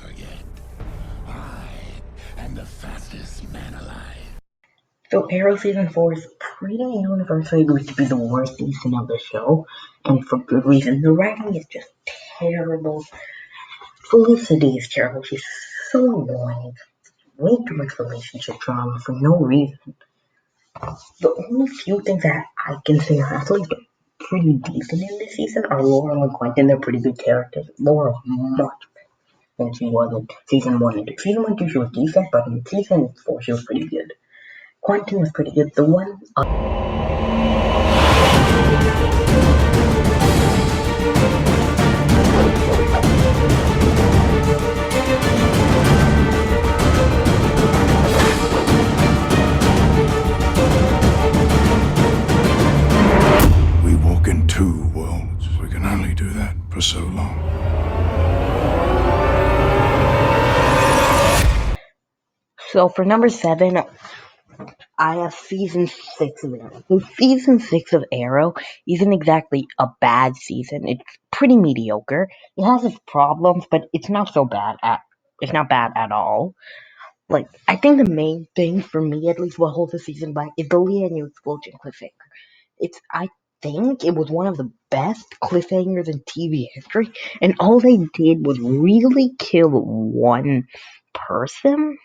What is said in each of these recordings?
forget. I am the fastest man alive. So Arrow Season 4 is pretty universally agreed to be the worst season of the show, and for good reason. The writing is just terrible. Felicity is terrible. She's so annoying. Way too much relationship drama for no reason. The only few things that I can say are at least pretty decent in this season are Laurel and Quentin. They're pretty good characters. Laurel much than she was in season 1 and 2. Season 1 and 2 she was decent, but in season 4 she was pretty good. Quentin was pretty good. The one We walk in two worlds. We can only do that for so long. So for number 7, I have season 6 of Arrow. So season 6 of Arrow isn't exactly a bad season. It's pretty mediocre. It has its problems, but it's not bad at all. Like, I think the main thing for me, at least what holds the season back, is the Lianu explosion cliffhanger. I think it was one of the best cliffhangers in TV history, and all they did was really kill one person,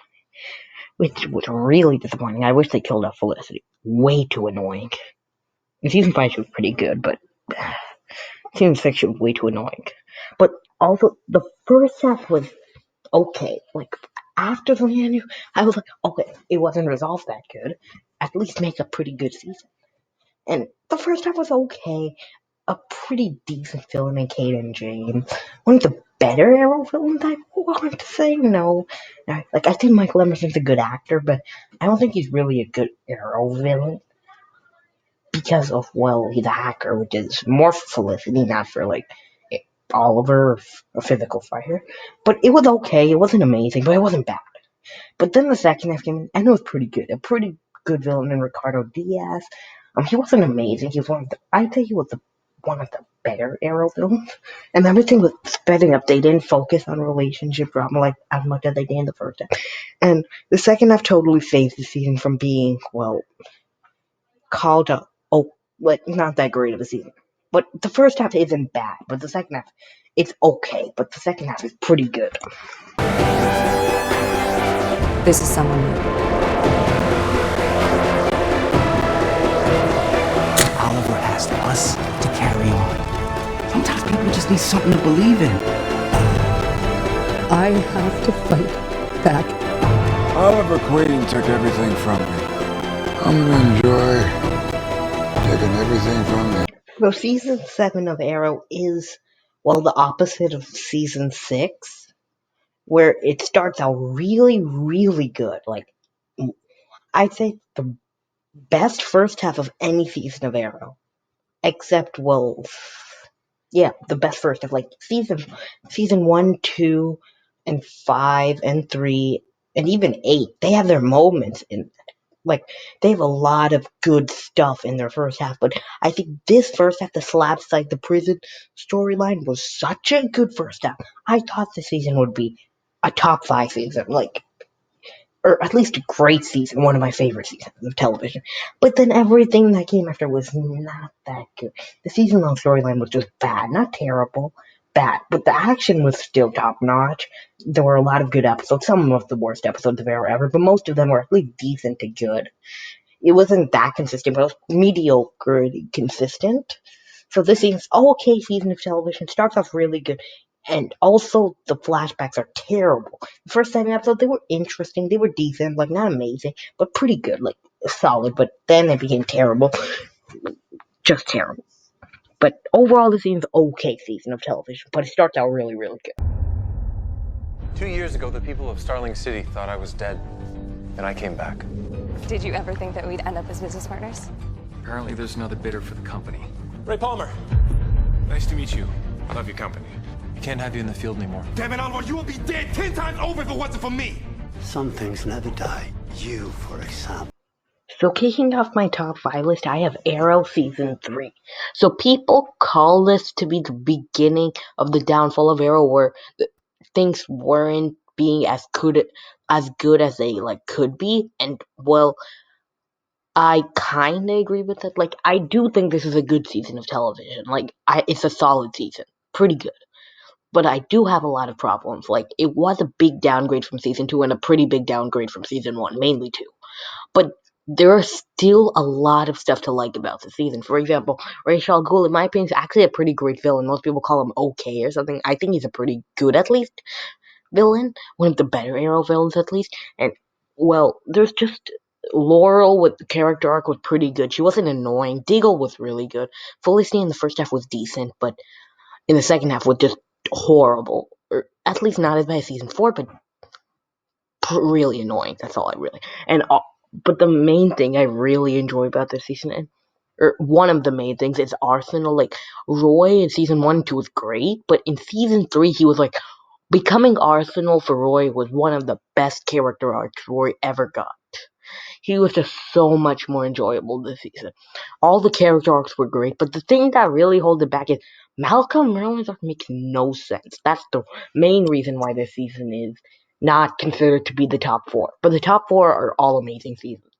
which was really disappointing. I wish they killed off Felicity. Way too annoying. In season 5, she was pretty good, but season 6, she was way too annoying. But also, the first half was okay. Like, after the Lianu, I was like, okay, it wasn't resolved that good. At least make a pretty good season. And the first half was okay. A pretty decent film in Kate and James. One of the better Arrow films, I want to say. No. Like, I think Michael Emerson's a good actor, but I don't think he's really a good Arrow villain. Because of, well, he's a hacker, which is more for Felicity, not for, like, Oliver, a physical fighter. But it was okay. It wasn't amazing, but it wasn't bad. But then the second half came in, and it was pretty good. A pretty good villain in Ricardo Diaz. He wasn't amazing. He was I'd say he was one of the better Arrow villains. And everything was sped up. They didn't focus on relationship drama like as much as they did in the first half. And the second half totally saved the season from being, well, called like not that great of a season. But the first half isn't bad, but the second half, it's okay. But the second half is pretty good. This is someone new. Oliver asked us to carry on. Sometimes people just need something to believe in. I have to fight back. Oliver Queen took everything from me. I'm gonna enjoy taking everything from me. So season 7 of Arrow is, well, the opposite of season 6, where it starts out really, really good. Like, I'd say the best first half of any season of Arrow. Except, well, yeah, the best first half. Like, season 1, 2, and 5, and 3, and even 8, they have their moments in. Like, they have a lot of good stuff in their first half, but I think this first half, the slapstick, the prison storyline, was such a good first half. I thought the season would be a top 5 season, like, or at least a great season, one of my favorite seasons of television. But then everything that came after was not that good. The season-long storyline was just bad, not terrible, bad, but the action was still top-notch. There were a lot of good episodes, some of the worst episodes of Arrow ever, but most of them were at least decent to good. It wasn't that consistent, but it was mediocre consistent. So this season's okay season of television. Starts off really good. And also, the flashbacks are terrible. The first 7 episodes, they were interesting. They were decent. Like, not amazing, but pretty good. Like, solid. But then it became terrible. Just terrible. But overall, this season's okay season of television. But it starts out really, really good. 2 years ago, the people of Starling City thought I was dead, and I came back. Did you ever think that we'd end up as business partners? Apparently there's another bidder for the company. Ray Palmer. Nice to meet you. I love your company. I can't have you in the field anymore. Damn it, Oliver, you will be dead 10 times over if it wasn't for me. Some things never die. You, for example. So kicking off my top 5 list, I have Arrow Season 3. So people call this to be the beginning of the downfall of Arrow, where things weren't being as good as they like could be, and well, I kind of agree with it. Like, I do think this is a good season of television. Like, it's a solid season, pretty good. But I do have a lot of problems. Like, it was a big downgrade from season two and a pretty big downgrade from season one, mainly two. But there are still a lot of stuff to like about the season. For example, Ra's al Ghul, in my opinion, is actually a pretty great villain. Most people call him okay or something. I think he's a pretty good, at least, villain. One of the better Arrow villains, at least. And, well, there's just Laurel with the character arc was pretty good. She wasn't annoying. Deagle was really good. Felicity in the first half was decent, but in the second half was just horrible. Or at least not as bad as season four, but really annoying. That's all I really. But the main thing I really enjoy about this season, or one of the main things, is Arsenal. Like, Roy in season one and two was great, but in season three he was like, becoming Arsenal for Roy was one of the best character arcs Roy ever got. He was just so much more enjoyable this season. All the character arcs were great, but the thing that really holds it back is Malcolm Merlin's arc makes no sense. That's the main reason why this season is not considered to be the top four. But the top four are all amazing seasons.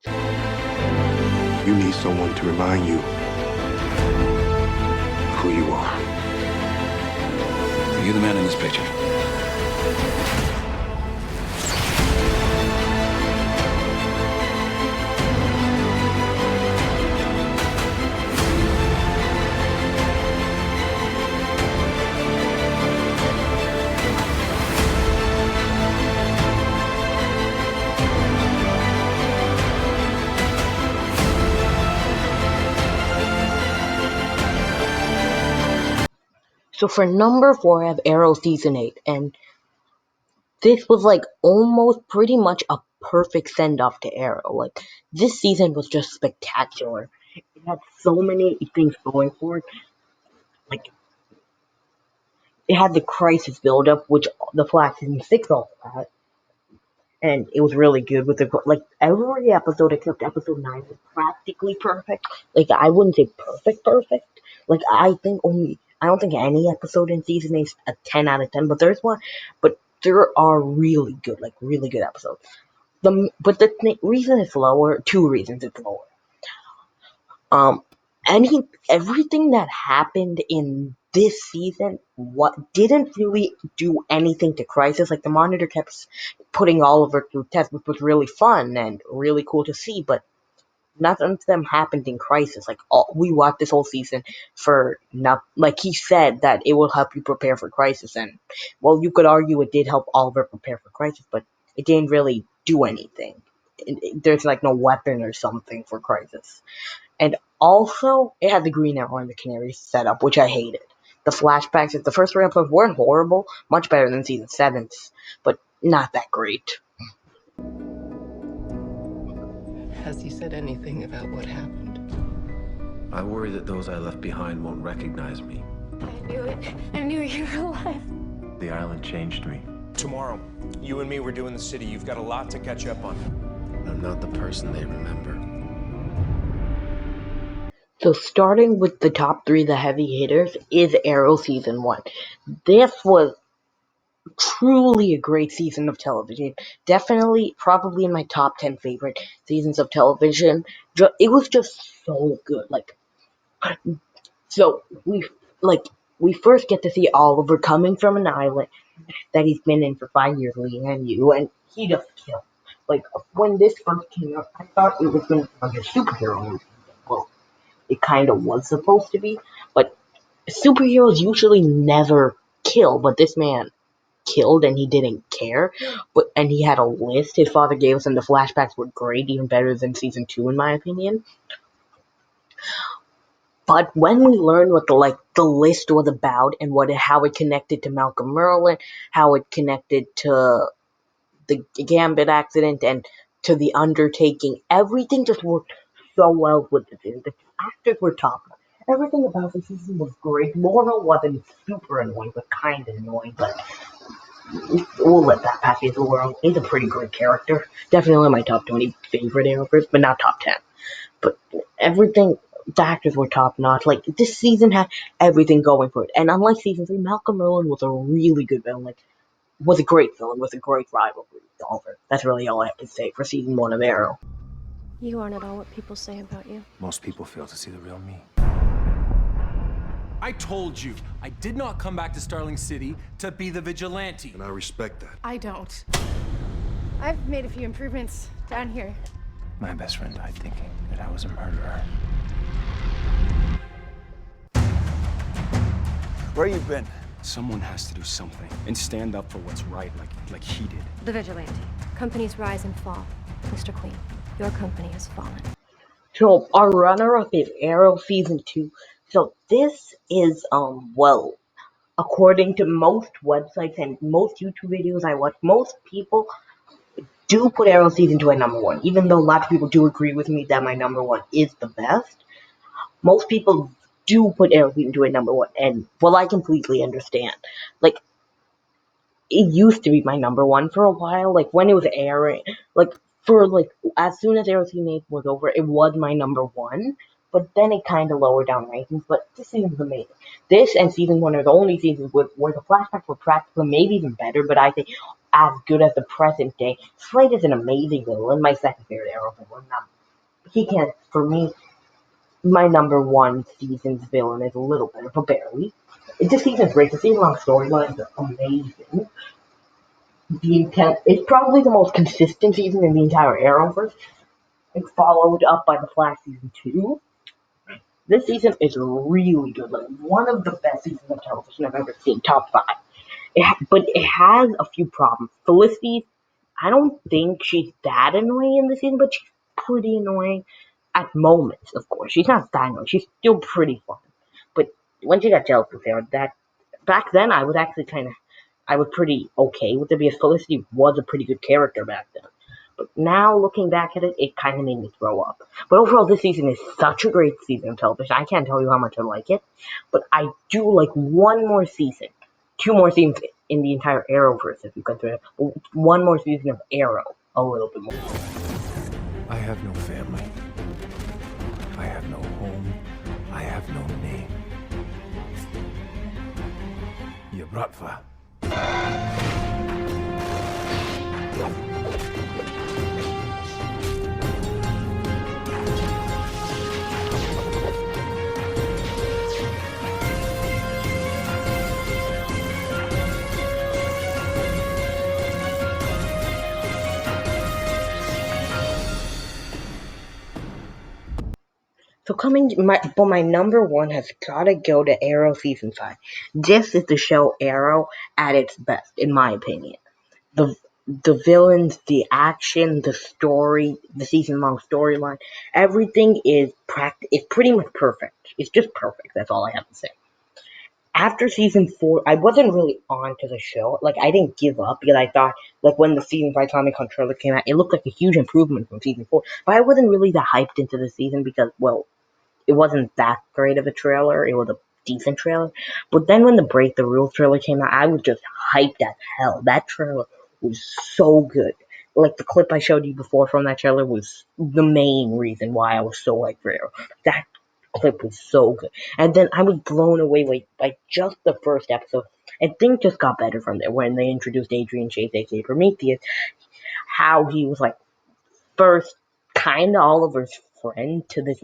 You need someone to remind you who you are. Are you the man in this picture? So for number four, I have Arrow season 8, and this was like almost pretty much a perfect send off to Arrow. Like, this season was just spectacular. It had so many things going for it. Like, it had the crisis build up, which the Flash season 6 also had, and it was really good with the like every episode except episode 9 was practically perfect. Like, I wouldn't say perfect. Like, I don't think any episode in season 8 is a 10 out of 10, but there are really good episodes. But the reason it's lower, two reasons it's lower. Um, everything that happened in this season, what didn't really do anything to Crisis. Like, the Monitor kept putting Oliver through tests, which was really fun and really cool to see, but nothing of them happened in Crisis. Like, we watched this whole season for not. Like, he said that it will help you prepare for Crisis, and well, you could argue it did help Oliver prepare for Crisis, but it didn't really do anything. There's like no weapon or something for Crisis. And also, it had the Green Arrow and the Canary setup, which I hated. The flashbacks, the first three episodes weren't horrible, much better than season 7's, but not that great. Has he said anything about what happened? I worry that those I left behind won't recognize me. I knew it. I knew you were alive. The island changed me. Tomorrow, you and me, we're doing the city. You've got a lot to catch up on. I'm not the person they remember. So starting with the top three, the heavy hitters, is Arrow season 1. This was truly a great season of television. Definitely, probably in my top 10 favorite seasons of television. It was just so good. So we first get to see Oliver coming from an island that he's been in for 5 years, leading you, and he just killed. Like, when this first came out, I thought it was going to be like a superhero movie. Well, it kind of was supposed to be, but superheroes usually never kill, but this man killed and he didn't care. And he had a list his father gave us, and the flashbacks were great, even better than season 2 in my opinion. But when we learned what the list was about and how it connected to Malcolm Merlyn, how it connected to the Gambit accident and to the undertaking, everything just worked so well with the season. The actors were top. Everything about the season was great. Laurel wasn't super annoying, but kind of annoying. But we'll let that pass. He's a pretty great character. Definitely my top 20 favorite Arrowverse, but not top 10. But everything, the actors were top notch. Like, this season had everything going for it. And unlike season 3, Malcolm Merlyn was a really good villain. Like, was a great villain, was a great rivalry with Oliver. That's really all I have to say for season 1 of Arrow. You aren't at all what people say about you. Most people fail to see the real me. I told you, I did not come back to Starling City to be the vigilante. And I respect that. I don't. I've made a few improvements down here. My best friend died thinking that I was a murderer. Where you been? Someone has to do something and stand up for what's right like he did. The Vigilante. Companies rise and fall. Mr. Queen, your company has fallen. So, our runner-up is Arrow Season 2. So, this is, well, according to most websites and most YouTube videos I watch, most people do put Arrow Season 2 at number 1. Even though lots of people do agree with me that my number 1 is the best, most people do put Arrow Season 2 at number 1. And, well, I completely understand. Like, it used to be my number 1 for a while. Like, when it was airing, as soon as Arrow Season 8 was over, it was my number 1. But then it kind of lowered down rankings. But this season's amazing. This and Season 1 are the only seasons where the flashbacks were practical, maybe even better, but I think as good as the present day. Slade is an amazing villain, my second favorite Arrow villain. He can't, for me, my number 1 season's villain is a little better, but barely. This season's great. The season-long storylines are amazing. It's probably the most consistent season in the entire Arrowverse. It's followed up by The Flash Season 2. This season is really good. Like, one of the best seasons of television I've ever seen. Top 5. But it has a few problems. Felicity, I don't think she's that annoying in this season, but she's pretty annoying at moments, of course. She's not that annoying. She's still pretty fun. But when she got jealous with Sarah, back then I was actually I was pretty okay with it because Felicity was a pretty good character back then. But now, looking back at it, it kind of made me throw up. But overall, this season is such a great season of television. I can't tell you how much I like it. But I do like one more season. 2 more seasons in the entire Arrowverse, if you consider it. But 1 more season of Arrow. A little bit more. I have no family. I have no home. I have no name. Ihr Bratva. So my number 1 has gotta go to Arrow Season 5. This is the show Arrow at its best, in my opinion. The villains, the action, the story, the season-long storyline, everything is pretty much perfect. It's just perfect, that's all I have to say. After Season 4, I wasn't really on to the show. Like, I didn't give up because I thought, like, when the Season 5 Tommy Hunt trailer came out, it looked like a huge improvement from Season 4. But I wasn't really that hyped into the season because, well, it wasn't that great of a trailer. It was a decent trailer. But then when the Break the Rules trailer came out, I was just hyped as hell. That trailer was so good. Like, the clip I showed you before from that trailer was the main reason why I was so hyped for Arrow. That clip was so good. And then I was blown away by just the first episode. And things just got better from there when they introduced Adrian Chase, aka Prometheus. How he was, like, first kind of Oliver's friend to this.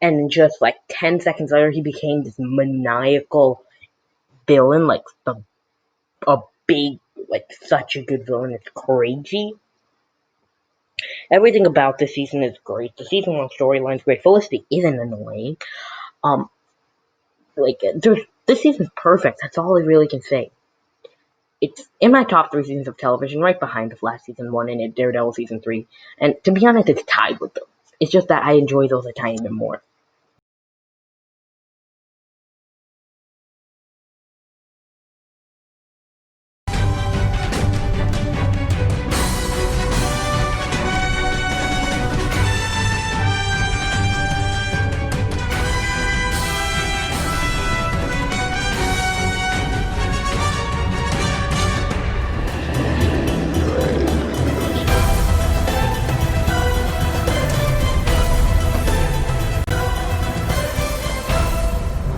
And just, like, 10 seconds later, he became this maniacal villain, like, a big, like, such a good villain. It's crazy. Everything about this season is great. The season-long storyline is great. Felicity isn't annoying. This season's perfect. That's all I really can say. It's in my top 3 seasons of television, right behind The Flash Season 1 and Daredevil Season 3. And to be honest, it's tied with them. It's just that I enjoy those a tiny bit more.